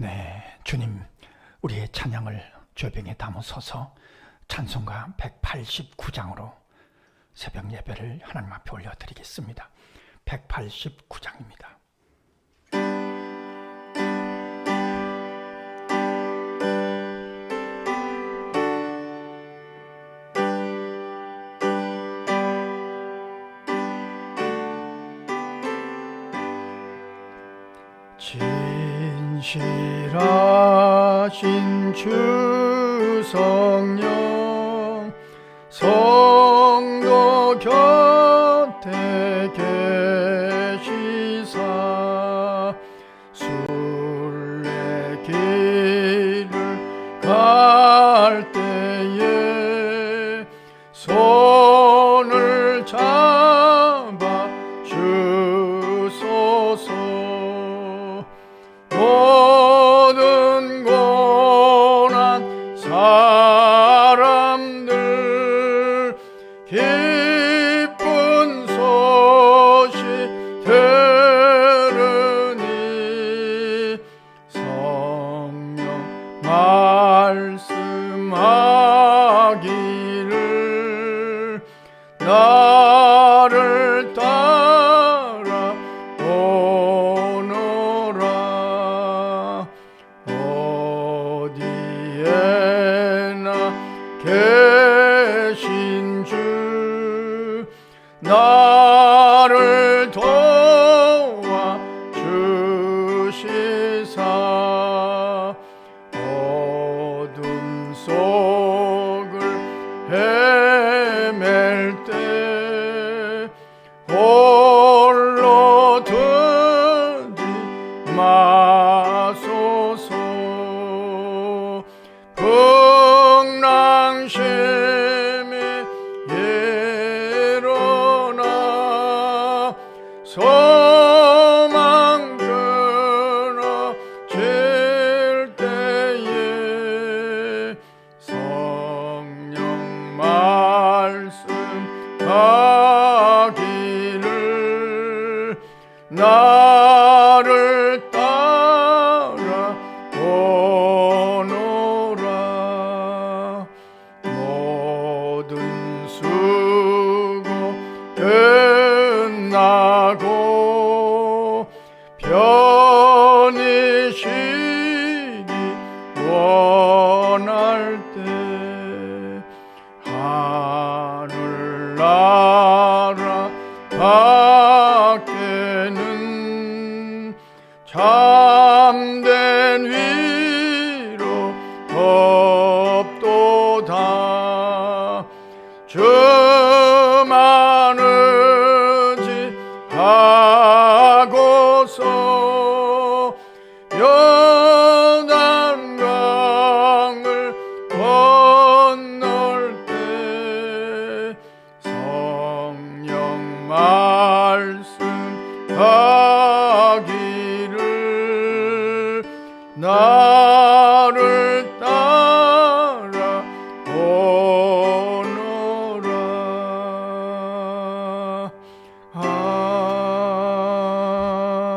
네, 주님, 우리의 찬양을 쇠병에 담으소서. 찬송가 189장으로 새벽 예배를 하나님 앞에 올려드리겠습니다. 189장입니다. 진실하신 주 성령, 성도 곁에 계시사 순례길을 갈 때에 손을 잡아 주소서. 모든 고난 사람들 기쁜 소식 들으니 성령 말씀하기를 나를 따라 오너라. 어디에나 계신 주 나를 도와 주시사 어둠 속을 헤맬 때 홀로 두지 마소서. 풍랑심에 일어나 소망 끊어질 때에 성령 말씀하기를 나를 따라 오너라. 모든 수고 끝나고 편히 쉬기 원할 때 하늘나라 밖에는 참된 위로 없도다. 주만 의지하고서 요단강을 건널 때 성령 말씀하기를 나를 따라 오너라.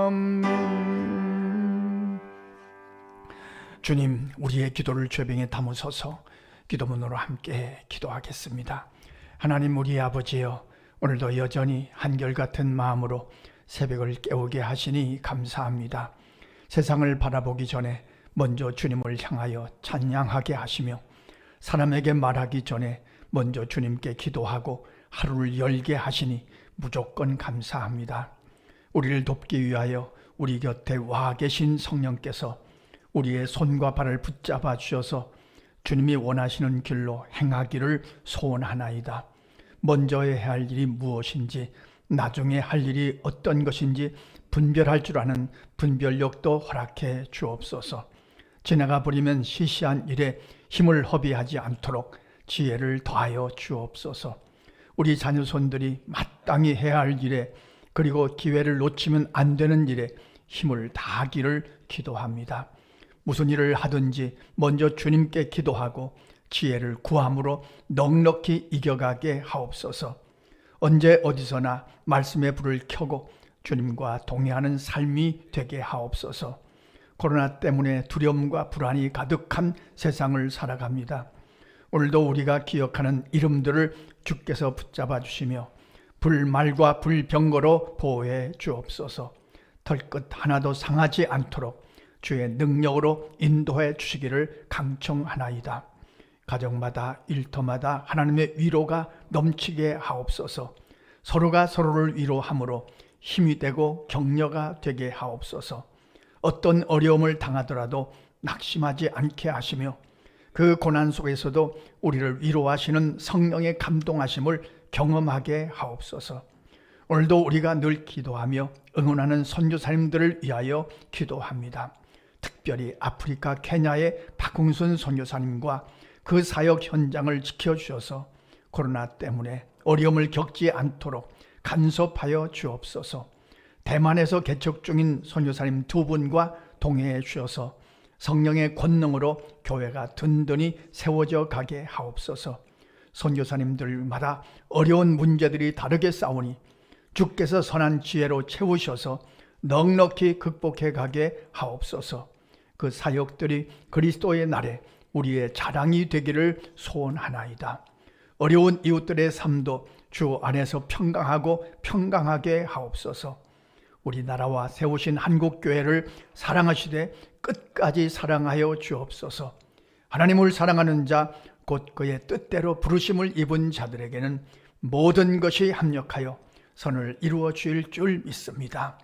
아멘. 주님, 우리의 기도를 쇠병에 담으소서. 기도문으로 함께 기도하겠습니다. 하나님, 우리의 아버지여, 오늘도 여전히 한결같은 마음으로 새벽을 깨우게 하시니 감사합니다. 세상을 바라보기 전에 먼저 주님을 향하여 찬양하게 하시며 사람에게 말하기 전에 먼저 주님께 기도하고 하루를 열게 하시니 무조건 감사합니다. 우리를 돕기 위하여 우리 곁에 와 계신 성령께서 우리의 손과 발을 붙잡아 주셔서 주님이 원하시는 길로 행하기를 소원하나이다. 먼저 해야 할 일이 무엇인지, 나중에 할 일이 어떤 것인지 분별할 줄 아는 분별력도 허락해 주옵소서. 지나가 버리면 시시한 일에 힘을 허비하지 않도록 지혜를 더하여 주옵소서. 우리 자녀손들이 마땅히 해야 할 일에, 그리고 기회를 놓치면 안 되는 일에 힘을 다하기를 기도합니다. 무슨 일을 하든지 먼저 주님께 기도하고 지혜를 구함으로 넉넉히 이겨가게 하옵소서. 언제 어디서나 말씀의 불을 켜고 주님과 동행하는 삶이 되게 하옵소서. 코로나 때문에 두려움과 불안이 가득한 세상을 살아갑니다. 오늘도 우리가 기억하는 이름들을 주께서 붙잡아 주시며 불말과 불병거로 보호해 주옵소서. 털끝 하나도 상하지 않도록 주의 능력으로 인도해 주시기를 강청하나이다. 가정마다 일터마다 하나님의 위로가 넘치게 하옵소서. 서로가 서로를 위로함으로 힘이 되고 격려가 되게 하옵소서. 어떤 어려움을 당하더라도 낙심하지 않게 하시며 그 고난 속에서도 우리를 위로하시는 성령의 감동하심을 경험하게 하옵소서. 오늘도 우리가 늘 기도하며 응원하는 선교사님들을 위하여 기도합니다. 특별히 아프리카 케냐의 박홍순 선교사님과 그 사역 현장을 지켜주셔서 코로나 때문에 어려움을 겪지 않도록 간섭하여 주옵소서. 대만에서 개척 중인 선교사님 2분과 동행해 주셔서 성령의 권능으로 교회가 든든히 세워져 가게 하옵소서. 선교사님들마다 어려운 문제들이 다르게 싸우니 주께서 선한 지혜로 채우셔서 넉넉히 극복해 가게 하옵소서. 그 사역들이 그리스도의 날에 우리의 자랑이 되기를 소원하나이다. 어려운 이웃들의 삶도 주 안에서 평강하고 평강하게 하옵소서. 우리나라와 세우신 한국교회를 사랑하시되 끝까지 사랑하여 주옵소서. 하나님을 사랑하는 자, 곧 그의 뜻대로 부르심을 입은 자들에게는 모든 것이 합력하여 선을 이루어 주실 줄 믿습니다.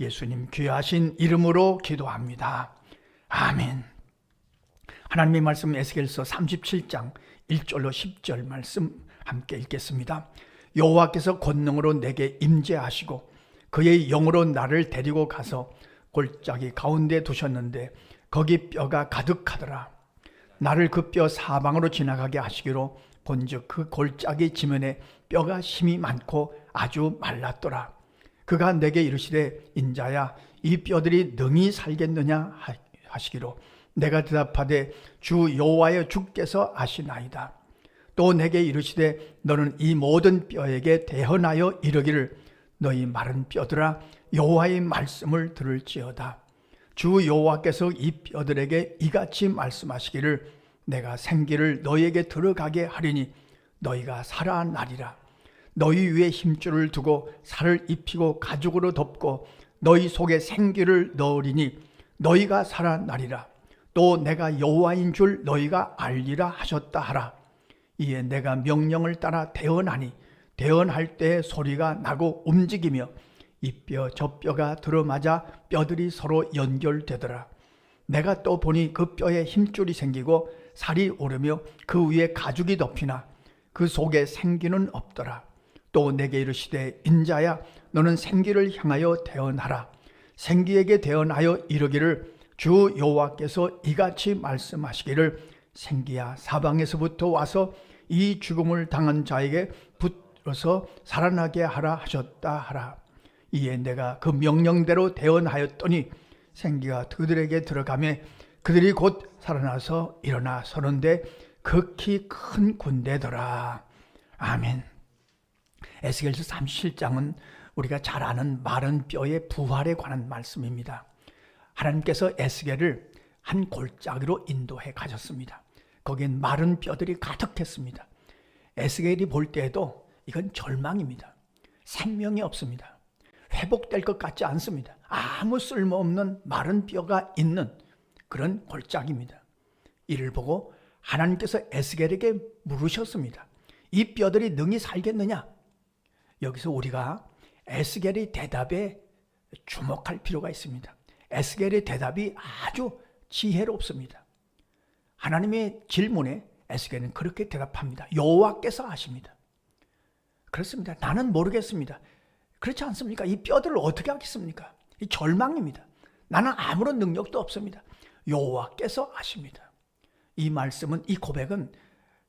예수님 귀하신 이름으로 기도합니다. 아멘. 하나님의 말씀 에스겔서 37장 1절로 10절 말씀 함께 읽겠습니다. 여호와께서 권능으로 내게 임재하시고 그의 영으로 나를 데리고 가서 골짜기 가운데 두셨는데 거기 뼈가 가득하더라. 나를 그 뼈 사방으로 지나가게 하시기로 본즉 그 골짜기 지면에 뼈가 심이 많고 아주 말랐더라. 그가 내게 이르시되 인자야 이 뼈들이 능히 살겠느냐 하시기로 내가 대답하되 주 여호와여 주께서 아시나이다. 또 내게 이르시되 너는 이 모든 뼈에게 대언하여 이르기를 너희 마른 뼈들아 여호와의 말씀을 들을지어다. 주 여호와께서 이 뼈들에게 이같이 말씀하시기를 내가 생기를 너희에게 들어가게 하리니 너희가 살아나리라. 너희 위에 힘줄을 두고 살을 입히고 가죽으로 덮고 너희 속에 생기를 넣으리니 너희가 살아나리라. 또 내가 여호와인 줄 너희가 알리라 하셨다 하라. 이에 내가 명령을 따라 대언하니 대언할 때 소리가 나고 움직이며 이 뼈 저 뼈가 들어맞아 뼈들이 서로 연결되더라. 내가 또 보니 그 뼈에 힘줄이 생기고 살이 오르며 그 위에 가죽이 덮이나 그 속에 생기는 없더라. 또 내게 이르시되 인자야 너는 생기를 향하여 대언하라. 생기에게 대언하여 이르기를 주 여호와께서 이같이 말씀하시기를 생기야 사방에서부터 와서 이 죽음을 당한 자에게 붙어서 살아나게 하라 하셨다 하라. 이에 내가 그 명령대로 대언하였더니 생기가 그들에게 들어가며 그들이 곧 살아나서 일어나 서는데 극히 큰 군대더라. 아멘. 에스겔서 37장은 우리가 잘 아는 마른 뼈의 부활에 관한 말씀입니다. 하나님께서 에스겔을 한 골짜기로 인도해 가셨습니다. 거기엔 마른 뼈들이 가득했습니다. 에스겔이 볼 때에도 이건 절망입니다. 생명이 없습니다. 회복될 것 같지 않습니다. 아무 쓸모없는 마른 뼈가 있는 그런 골짜기입니다. 이를 보고 하나님께서 에스겔에게 물으셨습니다. 이 뼈들이 능히 살겠느냐? 여기서 우리가 에스겔의 대답에 주목할 필요가 있습니다. 에스겔의 대답이 아주 지혜롭습니다. 하나님의 질문에 에스겔은 그렇게 대답합니다. 여호와께서 아십니다. 그렇습니다. 나는 모르겠습니다. 그렇지 않습니까? 이 뼈들을 어떻게 하겠습니까? 이 절망입니다. 나는 아무런 능력도 없습니다. 여호와께서 아십니다. 이 말씀은, 이 고백은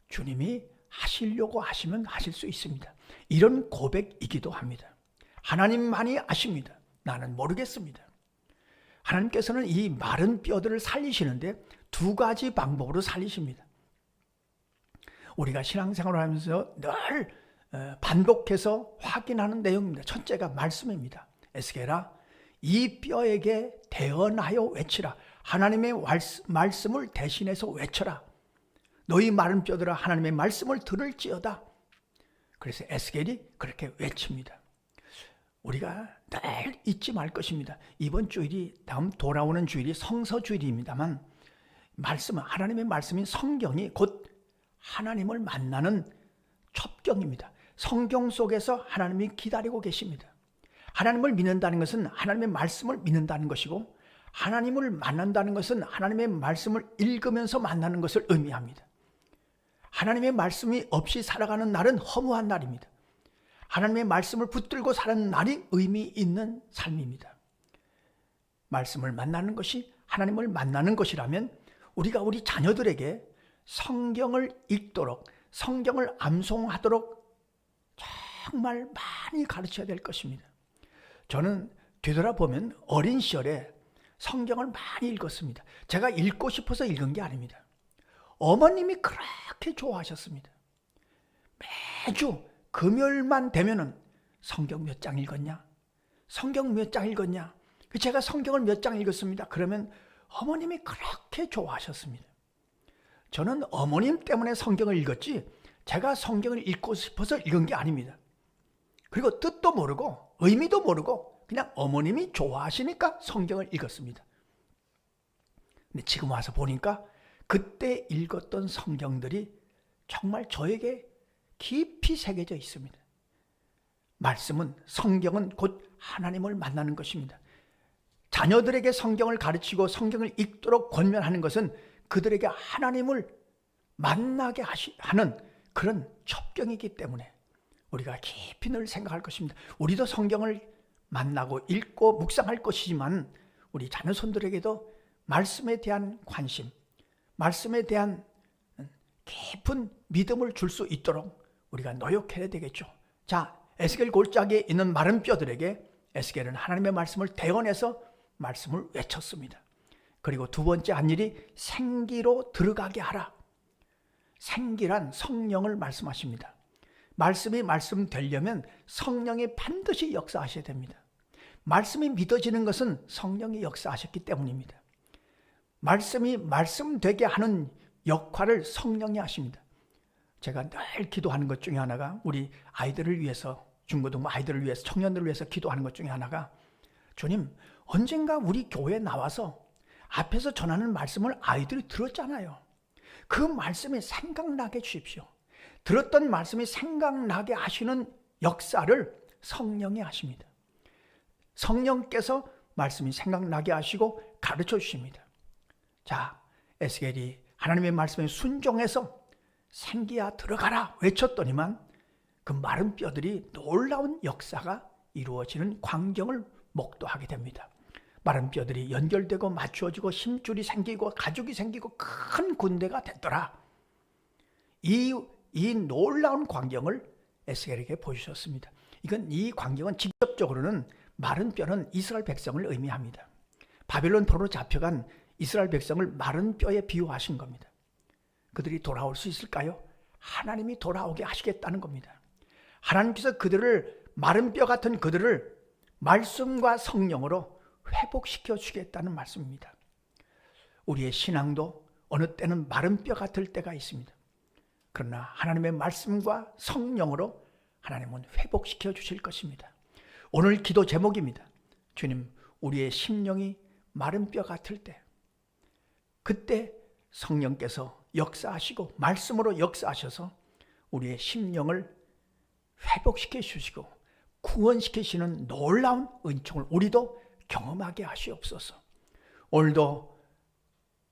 주님이 하시려고 하시면 하실 수 있습니다. 이런 고백이기도 합니다. 하나님만이 아십니다. 나는 모르겠습니다. 하나님께서는 이 마른 뼈들을 살리시는데 두 가지 방법으로 살리십니다. 우리가 신앙생활을 하면서 늘 반복해서 확인하는 내용입니다. 첫째가 말씀입니다. 에스겔아, 이 뼈에게 대언하여 외치라. 하나님의 말씀을 대신해서 외쳐라. 너희 마른 뼈들아 하나님의 말씀을 들을지어다. 그래서 에스겔이 그렇게 외칩니다. 우리가 늘 잊지 말 것입니다. 이번 주일이 다음 돌아오는 주일이 성서주일입니다만 말씀은 하나님의 말씀인 성경이 곧 하나님을 만나는 첩경입니다. 성경 속에서 하나님이 기다리고 계십니다. 하나님을 믿는다는 것은 하나님의 말씀을 믿는다는 것이고 하나님을 만난다는 것은 하나님의 말씀을 읽으면서 만나는 것을 의미합니다. 하나님의 말씀이 없이 살아가는 날은 허무한 날입니다. 하나님의 말씀을 붙들고 사는 날이 의미 있는 삶입니다. 말씀을 만나는 것이 하나님을 만나는 것이라면 우리가 우리 자녀들에게 성경을 읽도록 성경을 암송하도록 정말 많이 가르쳐야 될 것입니다. 저는 되돌아보면 어린 시절에 성경을 많이 읽었습니다. 제가 읽고 싶어서 읽은 게 아닙니다. 어머님이 그렇게 좋아하셨습니다. 매주 금요일만 되면은 성경 몇 장 읽었냐? 성경 몇 장 읽었냐? 제가 성경을 몇 장 읽었습니다. 그러면 어머님이 그렇게 좋아하셨습니다. 저는 어머님 때문에 성경을 읽었지 제가 성경을 읽고 싶어서 읽은 게 아닙니다. 그리고 뜻도 모르고 의미도 모르고 그냥 어머님이 좋아하시니까 성경을 읽었습니다. 근데 지금 와서 보니까 그때 읽었던 성경들이 정말 저에게 깊이 새겨져 있습니다. 말씀은 성경은 곧 하나님을 만나는 것입니다. 자녀들에게 성경을 가르치고 성경을 읽도록 권면하는 것은 그들에게 하나님을 만나게 하는 그런 첩경이기 때문에 우리가 깊이 늘 생각할 것입니다. 우리도 성경을 만나고 읽고 묵상할 것이지만 우리 자녀손들에게도 말씀에 대한 관심, 말씀에 대한 깊은 믿음을 줄 수 있도록 우리가 노력해야 되겠죠. 자, 에스겔 골짜기에 있는 마른 뼈들에게 에스겔은 하나님의 말씀을 대언해서 말씀을 외쳤습니다. 그리고 두 번째 한 일이 생기로 들어가게 하라. 생기란 성령을 말씀하십니다. 말씀이 말씀되려면 성령이 반드시 역사하셔야 됩니다. 말씀이 믿어지는 것은 성령이 역사하셨기 때문입니다. 말씀이 말씀되게 하는 역할을 성령이 하십니다. 제가 늘 기도하는 것 중에 하나가 우리 아이들을 위해서 중고등부 아이들을 위해서 청년들을 위해서 기도하는 것 중에 하나가 주님 언젠가 우리 교회에 나와서 앞에서 전하는 말씀을 아이들이 들었잖아요. 그 말씀이 생각나게 해주십시오. 들었던 말씀이 생각나게 하시는 역사를 성령이 하십니다. 성령께서 말씀이 생각나게 하시고 가르쳐 주십니다. 자, 에스겔이 하나님의 말씀에 순종해서 생기야 들어가라 외쳤더니만 그 마른 뼈들이 놀라운 역사가 이루어지는 광경을 목도하게 됩니다. 마른 뼈들이 연결되고 맞추어지고 힘줄이 생기고 가죽이 생기고 큰 군대가 됐더라. 이 놀라운 광경을 에스겔에게 보여주셨습니다. 이 광경은 직접적으로는 마른 뼈는 이스라엘 백성을 의미합니다. 바벨론 포로로 잡혀간 이스라엘 백성을 마른 뼈에 비유하신 겁니다. 그들이 돌아올 수 있을까요? 하나님이 돌아오게 하시겠다는 겁니다. 하나님께서 그들을 마른 뼈 같은 그들을 말씀과 성령으로 회복시켜 주겠다는 말씀입니다. 우리의 신앙도 어느 때는 마른 뼈 같을 때가 있습니다. 그러나 하나님의 말씀과 성령으로 하나님은 회복시켜 주실 것입니다. 오늘 기도 제목입니다. 주님, 우리의 심령이 마른 뼈 같을 때 그때 성령께서 역사하시고 말씀으로 역사하셔서 우리의 심령을 회복시켜 주시고 구원시키시는 놀라운 은총을 우리도 경험하게 하시옵소서. 오늘도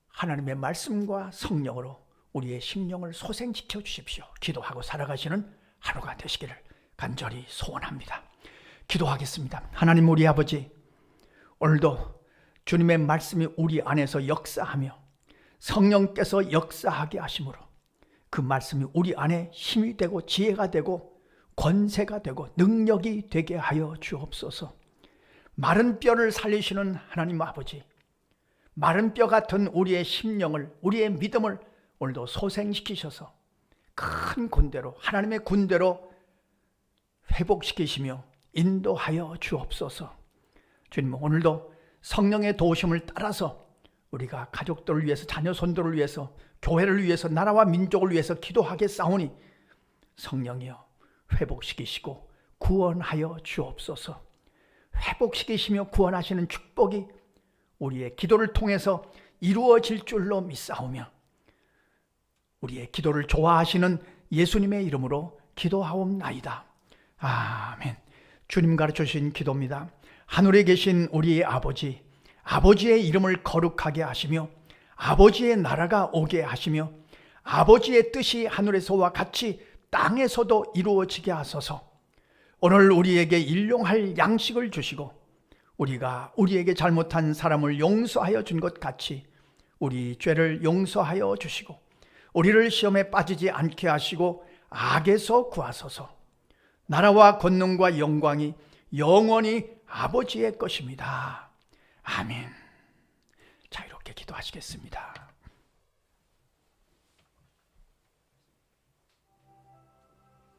하나님의 말씀과 성령으로 우리의 심령을 소생시켜 주십시오. 기도하고 살아가시는 하루가 되시기를 간절히 소원합니다. 기도하겠습니다. 하나님 우리 아버지, 오늘도 주님의 말씀이 우리 안에서 역사하며 성령께서 역사하게 하심으로 그 말씀이 우리 안에 힘이 되고 지혜가 되고 권세가 되고 능력이 되게 하여 주옵소서. 마른 뼈를 살리시는 하나님 아버지, 마른 뼈 같은 우리의 심령을, 우리의 믿음을 오늘도 소생시키셔서 큰 군대로, 하나님의 군대로 회복시키시며 인도하여 주옵소서. 주님, 오늘도 성령의 도우심을 따라서 우리가 가족들을 위해서, 자녀 손들을 위해서, 교회를 위해서, 나라와 민족을 위해서 기도하겠사오니 성령이여 회복시키시고 구원하여 주옵소서. 회복시키시며 구원하시는 축복이 우리의 기도를 통해서 이루어질 줄로 믿사오며 우리의 기도를 좋아하시는 예수님의 이름으로 기도하옵나이다. 아멘. 주님 가르쳐주신 기도입니다. 하늘에 계신 우리의 아버지, 아버지의 이름을 거룩하게 하시며 아버지의 나라가 오게 하시며 아버지의 뜻이 하늘에서와 같이 땅에서도 이루어지게 하소서. 오늘 우리에게 일용할 양식을 주시고 우리가 우리에게 잘못한 사람을 용서하여 준 것 같이 우리 죄를 용서하여 주시고 우리를 시험에 빠지지 않게 하시고 악에서 구하소서. 나라와 권능과 영광이 영원히 아버지의 것입니다. 아멘. 자, 이렇게 기도하시겠습니다.